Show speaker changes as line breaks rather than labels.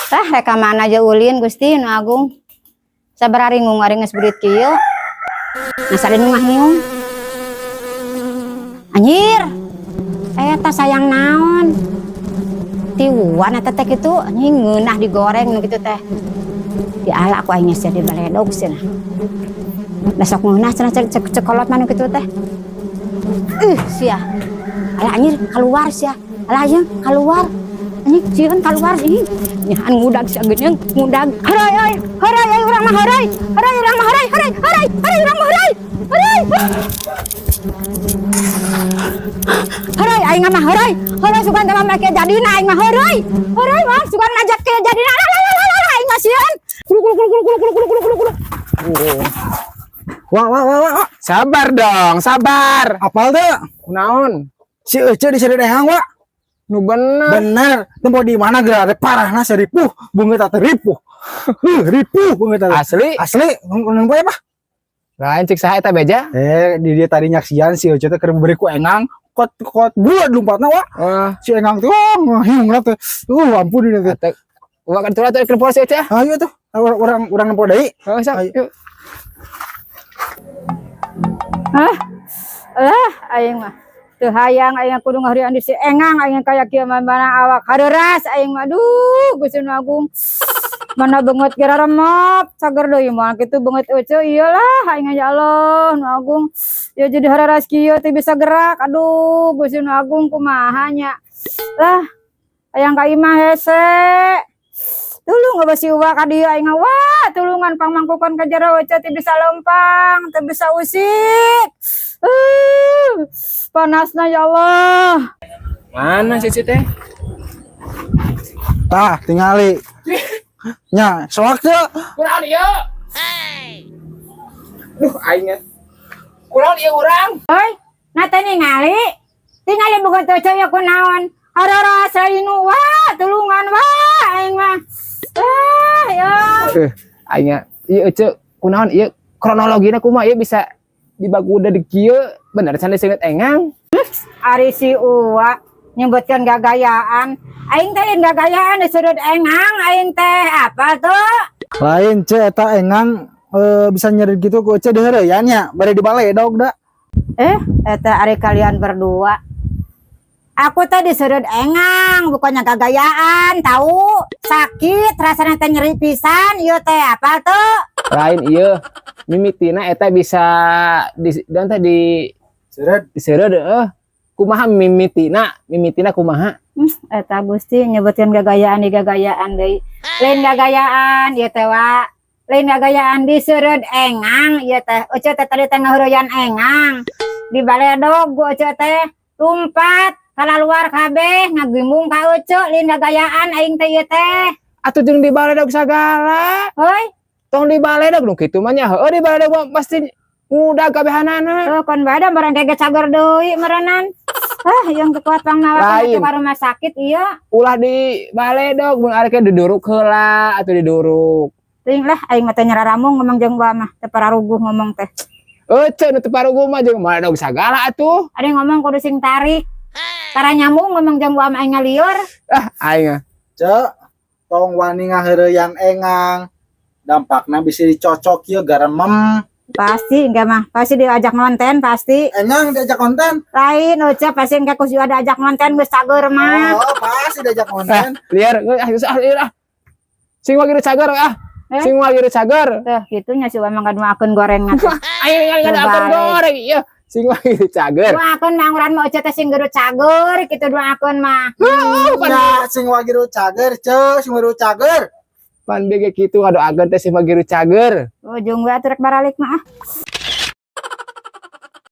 Tah rek mana aja ulin Gusti nu agung. Sabar ringung ari geus beurit kieu. Nasa nu mah hiung. Anjir. Eta sayang naon? Tiuan eta teh kitu anjing ngeunah digoreng nu kitu teh. Diala aku aing sia di baledog cenah. Besok ngeunah cenah cekolot manu kitu teh. Sia. Ala anjir keluar sia. Ala aja keluar. Anjing sieun keluar anjing. Nyahan ngudag sia geuning ngudag. Harai urang mah harai. Harai urang mah harai. Harai urang mah harai. Harai. Harai aing mah harai. Harai sugan teh make jadina aing mah harai. Harai mah sugan ngajak ke jadina. Aing mah sieun. Kulu.
Wah.
Sabar dong, sabar.
Apal teh?
Kunaon?
Si Ece di sari dehang, Wak.
Nu bener.
Tempo di mana geura parahna seripuh, beungeut teh ripuh. Ripuh beungeut teh. Asli, nu poe mah.
Lain cik saha eta beja?
Di dia tadi nyaksian si Ece teh keur beri ku engang, kot buat lompatna, Wak. Si engang teh hiung teh. Ampun ini teh.
Wak kan tulah ke polisi Ece.
Ayo tuh, orang nempo deui.
Heeh, yuk.
Aing mah teu hayang aing kudu ngaharian di si engang aing kaya kieu mah awak hareuras aing mah aduh Gusti Agung mana beungeut kira remop sager deui moal kitu beungeut euceu iyalah aing ya Allah nu Agung ya jadi hareuras kieu teh bisa gerak aduh Gusti Agung kumaha nya lah hayang ka imah hese tulung basi uwa ka dieu aing wah tulungan pangmangkukeun ka jero euceu teh bisa lempang teh bisa usik panasna ya Allah.
Mana sih teh?
Tah, tingali. Nya, soak teh.
Kunaon ieu? Duh, aing. Kunaon ieu urang?
Hoi, nata ningali. Tingali boga teu caya kunaon. Harara sainu wah, tulungan wah aing mah. Ya.
Aing ieu euceu kunaon ieu kronologina kumaha ieu bisa dibaguda di kieu bener can diseukeut engang.
Ari si Uwa nyebutkeun gagayaan. Aing teh gagayaan diseureut engang aing teh apa tuh?
Lain ce eta engang bisa nyeri gitu ku Ece deheureyan nya, bari di baledog da.
Eta ari kalian berdua. Aku teh diseureut engang, bukannya gagayaan, tahu? Sakit, rasanya teh nyeri pisan, ieu teh apa tuh?
Lain ieu mimitina eta bisa dan tadi diseureut kumaha mimitina kumaha?
Eta Gusti nyebutkeun gagayaan di gagayaan deui. Lain gagayaan ieu teh wa. Lain gagayaan diseureut engang ieu teh. Euceu teh tadi teh ngaheureyan engang. Di baledog ku euceu teh lumpat kana luar kabeh ngagimbung ka euceu lain gagayaan aing teh ieu teh.
Atuh jeung di baledog sagala.
Hoi,
tong di baledog nu kitu mah nya heueuh di baledog pasti ngudag kabehanana.
tuh kon bada barang kege cager deui merenan. Yang kekuat pang nawa ke rumah sakit iya.
Ulah di baledog mun ari ke duduruk heula atuh diduruk.
Teuing lah aing mah teh nyararamung ngomong jeung gua mah teu pararuguh ngomong teh.
Euceu nu teu pararuguh mah jeung baledog sagala atuh.
Ada yang ngomong kudu sing tarik. Tara nyambung ngomong jeung gua mah aing ngalieur.
Aing.
Cek, tong wani ngaheureyan engang. Dampakna bisa dicocok ieu garemem.
Pasti enggak mah, pasti diajak nonton pasti.
Engang diajak konten.
Lain ucap pasti enggak kudu ada ajak nonton geus cager mah.
Oh, pasti diajak konten.
Liar, liar. Sing wagi cager Sing wagi cager.
Tuh, kitunya sih mah ngaduakeun gorengan.
Aing ngadakeun goreng ieu. Sing wagi cager.
Doakeun mah urang mah ucap teh sing geuru cager kitu doakeun mah.
Ya, sing wagi cager, ce, sing wagi cager.
Pan bege kitu ngadoakeun teh sing wagi cager.
Ujung we atuh rek baralik mah.